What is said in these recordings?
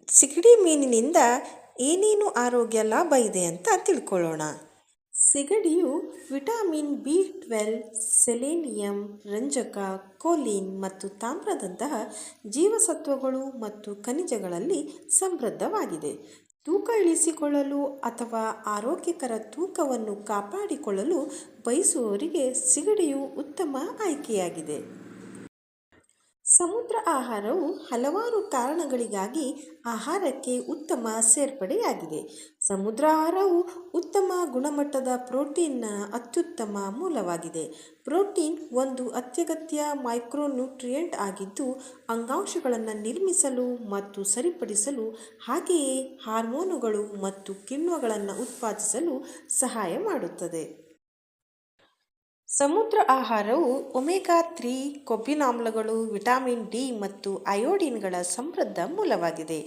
ಸಿಗಡಿ ಮೀನಿನಿಂದ ಏನೇನು ಆರೋಗ್ಯ ಲಾಭ ಇದೆ ಅಂತ ತಿಳ್ಕೊಳ್ಳೋಣ. ಸಿಗಡಿಯು ವಿಟಮಿನ್ ಬಿ12, ಸೆಲೆನಿಯಂ, ರಂಜಕ, ಕೋಲಿನ್ ಮತ್ತು ತಾಮ್ರದಂತಹ ಜೀವಸತ್ವಗಳು ಮತ್ತು ಖನಿಜಗಳಲ್ಲಿ ಸಮೃದ್ಧವಾಗಿದೆ. ತೂಕ ಇಳಿಸಿಕೊಳ್ಳಲು ಅಥವಾ ಆರೋಗ್ಯಕರ ತೂಕವನ್ನು ಕಾಪಾಡಿಕೊಳ್ಳಲು ಬಯಸುವವರಿಗೆ ಸಿಗಡಿಯು ಉತ್ತಮ ಆಯ್ಕೆಯಾಗಿದೆ. ಸಮುದ್ರ ಆಹಾರವು ಹಲವಾರು ಕಾರಣಗಳಿಗಾಗಿ ಆಹಾರಕ್ಕೆ ಉತ್ತಮ ಸೇರ್ಪಡೆಯಾಗಿದೆ. ಸಮುದ್ರ ಆಹಾರವು ಉತ್ತಮ ಗುಣಮಟ್ಟದ ಪ್ರೋಟೀನ್ನ ಅತ್ಯುತ್ತಮ ಮೂಲವಾಗಿದೆ. ಪ್ರೋಟೀನ್ ಒಂದು ಅತ್ಯಗತ್ಯ ಮೈಕ್ರೋನ್ಯೂಟ್ರಿಯೆಂಟ್ ಆಗಿದ್ದು, ಅಂಗಾಂಶಗಳನ್ನು ನಿರ್ಮಿಸಲು ಮತ್ತು ಸರಿಪಡಿಸಲು, ಹಾಗೆಯೇ ಹಾರ್ಮೋನುಗಳು ಮತ್ತು ಕಿಣ್ವಗಳನ್ನು ಉತ್ಪಾದಿಸಲು ಸಹಾಯ ಮಾಡುತ್ತದೆ. ಸಮುದ್ರ ಆಹಾರವು ಒಮೆಗಾ-3 ಕೊಬ್ಬಿನಾಮ್ಲಗಳು, ವಿಟಮಿನ್ ಡಿ ಮತ್ತು ಅಯೋಡಿನ್ಗಳ ಸಮೃದ್ಧ ಮೂಲವಾಗಿದೆ.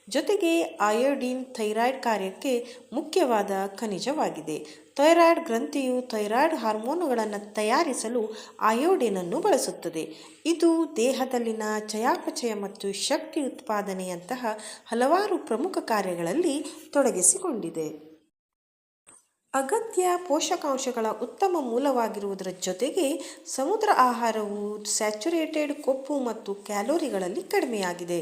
ಜೊತೆಗೆ ಅಯೋಡಿನ್ ಥೈರಾಯ್ಡ್ ಕಾರ್ಯಕ್ಕೆ ಮುಖ್ಯವಾದ ಖನಿಜವಾಗಿದೆ. ಥೈರಾಯ್ಡ್ ಗ್ರಂಥಿಯು ಥೈರಾಯ್ಡ್ ಹಾರ್ಮೋನುಗಳನ್ನು ತಯಾರಿಸಲು ಅಯೋಡಿನನ್ನು ಬಳಸುತ್ತದೆ. ಇದು ದೇಹದಲ್ಲಿನ ಚಯಾಪಚಯ ಮತ್ತು ಶಕ್ತಿ ಉತ್ಪಾದನೆಯಂತಹ ಹಲವಾರು ಪ್ರಮುಖ ಕಾರ್ಯಗಳಲ್ಲಿ ತೊಡಗಿಸಿಕೊಂಡಿದೆ. ಅಗತ್ಯ ಪೋಷಕಾಂಶಗಳ ಉತ್ತಮ ಮೂಲವಾಗಿರುವುದರ ಜೊತೆಗೆ ಸಮುದ್ರ ಆಹಾರವು ಸ್ಯಾಚುರೇಟೆಡ್ ಕೊಬ್ಬು ಮತ್ತು ಕ್ಯಾಲೋರಿಗಳಲ್ಲಿ ಕಡಿಮೆಯಾಗಿದೆ.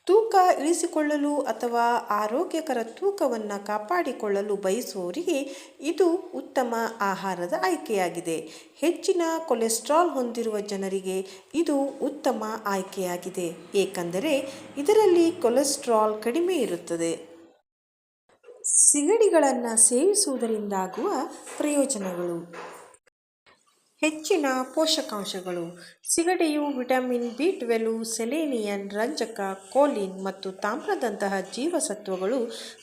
ತೂಕ ಇಳಿಸಿಕೊಳ್ಳಲು ಅಥವಾ ಆರೋಗ್ಯಕರ ತೂಕವನ್ನು ಕಾಪಾಡಿಕೊಳ್ಳಲು ಬಯಸುವವರಿಗೆ ಇದು ಉತ್ತಮ ಆಹಾರದ ಆಯ್ಕೆಯಾಗಿದೆ. ಹೆಚ್ಚಿನ ಕೊಲೆಸ್ಟ್ರಾಲ್ ಹೊಂದಿರುವ ಜನರಿಗೆ ಇದು ಉತ್ತಮ ಆಯ್ಕೆಯಾಗಿದೆ, ಏಕೆಂದರೆ ಇದರಲ್ಲಿ ಕೊಲೆಸ್ಟ್ರಾಲ್ ಕಡಿಮೆ ಇರುತ್ತದೆ. ಸಿಗಡಿಗಳನ್ನು ಸೇವಿಸುವುದರಿಂದಾಗುವ ಪ್ರಯೋಜನಗಳು. ಹೆಚ್ಚಿನ ಪೋಷಕಾಂಶಗಳು. ಸಿಗಡಿಯು ವಿಟಮಿನ್ ಬಿ12, ಸೆಲೆನಿಯಂ, ರಂಜಕ, ಕೋಲಿನ್ ಮತ್ತು ತಾಮ್ರದಂತಹ ಜೀವಸತ್ವಗಳು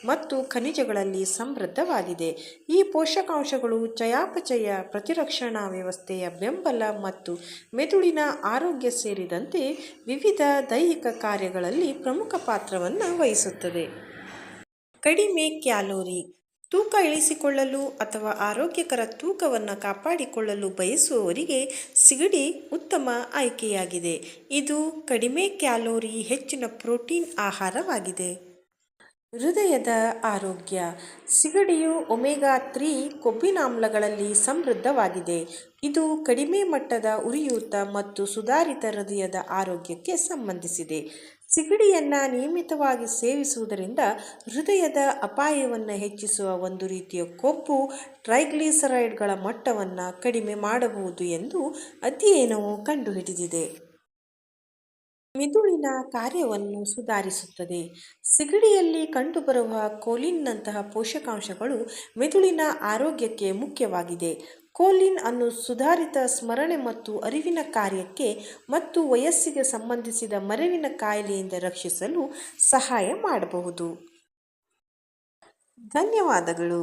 ಮತ್ತು ಖನಿಜಗಳಲ್ಲಿ ಸಮೃದ್ಧವಾಗಿದೆ. ಈ ಪೋಷಕಾಂಶಗಳು ಚಯಾಪಚಯ, ಪ್ರತಿರಕ್ಷಣಾ ವ್ಯವಸ್ಥೆಯ ಬೆಂಬಲ ಮತ್ತು ಮೆದುಳಿನ ಆರೋಗ್ಯ ಸೇರಿದಂತೆ ವಿವಿಧ ದೈಹಿಕ ಕಾರ್ಯಗಳಲ್ಲಿ ಪ್ರಮುಖ ಪಾತ್ರವನ್ನು ವಹಿಸುತ್ತದೆ. ಕಡಿಮೆ ಕ್ಯಾಲೋರಿ. ತೂಕ ಇಳಿಸಿಕೊಳ್ಳಲು ಅಥವಾ ಆರೋಗ್ಯಕರ ತೂಕವನ್ನು ಕಾಪಾಡಿಕೊಳ್ಳಲು ಬಯಸುವವರಿಗೆ ಸಿಗಡಿ ಉತ್ತಮ ಆಯ್ಕೆಯಾಗಿದೆ. ಇದು ಕಡಿಮೆ ಕ್ಯಾಲೋರಿ, ಹೆಚ್ಚಿನ ಪ್ರೋಟೀನ್ ಆಹಾರವಾಗಿದೆ. ಹೃದಯದ ಆರೋಗ್ಯ. ಸಿಗಡಿಯು ಒಮೆಗಾ-3 ಕೊಬ್ಬಿನಾಮ್ಲಗಳಲ್ಲಿ ಸಮೃದ್ಧವಾಗಿದೆ. ಇದು ಕಡಿಮೆ ಮಟ್ಟದ ಉರಿಯೂತ ಮತ್ತು ಸುಧಾರಿತ ಹೃದಯದ ಆರೋಗ್ಯಕ್ಕೆ ಸಂಬಂಧಿಸಿದೆ. ಸಿಗಡಿಯನ್ನು ನಿಯಮಿತವಾಗಿ ಸೇವಿಸುವುದರಿಂದ ಹೃದಯದ ಅಪಾಯವನ್ನು ಹೆಚ್ಚಿಸುವ ಒಂದು ರೀತಿಯ ಕೊಬ್ಬು ಟ್ರೈಗ್ಲಿಸರೈಡ್ಗಳ ಮಟ್ಟವನ್ನು ಕಡಿಮೆ ಮಾಡಬಹುದು ಎಂದು ಅಧ್ಯಯನವು ಕಂಡುಹಿಡಿದಿದೆ. ಮೆದುಳಿನ ಕಾರ್ಯವನ್ನು ಸುಧಾರಿಸುತ್ತದೆ. ಸಿಗಡಿಯಲ್ಲಿ ಕಂಡುಬರುವ ಕೋಲಿನ್ನಂತಹ ಪೋಷಕಾಂಶಗಳು ಮೆದುಳಿನ ಆರೋಗ್ಯಕ್ಕೆ ಮುಖ್ಯವಾಗಿದೆ. ಕೋಲಿನ್ ಅನ್ನು ಸುಧಾರಿತ ಸ್ಮರಣೆ ಮತ್ತು ಅರಿವಿನ ಕಾರ್ಯಕ್ಕೆ ಮತ್ತು ವಯಸ್ಸಿಗೆ ಸಂಬಂಧಿಸಿದ ಮರೆವಿನ ಕಾಯಿಲೆಯಿಂದ ರಕ್ಷಿಸಲು ಸಹಾಯ ಮಾಡಬಹುದು. ಧನ್ಯವಾದಗಳು.